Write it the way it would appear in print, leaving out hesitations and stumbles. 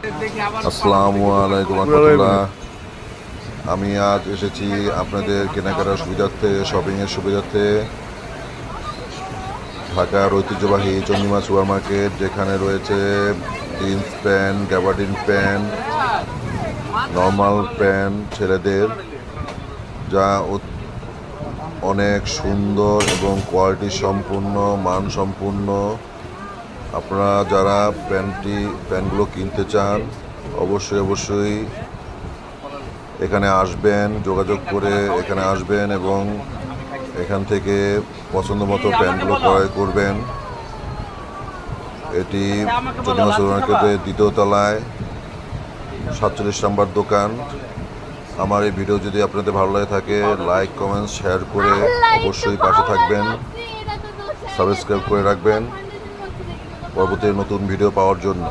আসসালামু আলাইকুম রাহমাতুল্লাহ। আমি আজ এসেছি আপনাদের কেনাকাটার সুবিধার্থে, শপিংয়ের সুবিধার্থে ঢাকার ঐতিহ্যবাহী চন্ডিমা সুপার মার্কেট, যেখানে রয়েছে jeans pant, gabardine pant, normal pant ছেলেদের, যা অনেক সুন্দর এবং কোয়ালিটি সম্পূর্ণ, মানসম্পন্ন। আপনারা যারা প্যান্টগুলো কিনতে চান অবশ্যই এখানে আসবেন, যোগাযোগ করে এখানে আসবেন এবং এখান থেকে পছন্দ মতো প্যান্টগুলো ক্রয় করবেন। এটি চন্ডিমা সুপার মার্কেটের দ্বিতীয় তলায় 47 নম্বর দোকান। আমার এই ভিডিও যদি আপনাদের ভালো লাগে থাকে, লাইক, কমেন্ট, শেয়ার করে অবশ্যই পাশে থাকবেন, সাবস্ক্রাইব করে রাখবেন পরবর্তী নতুন ভিডিও পাওয়ার জন্য।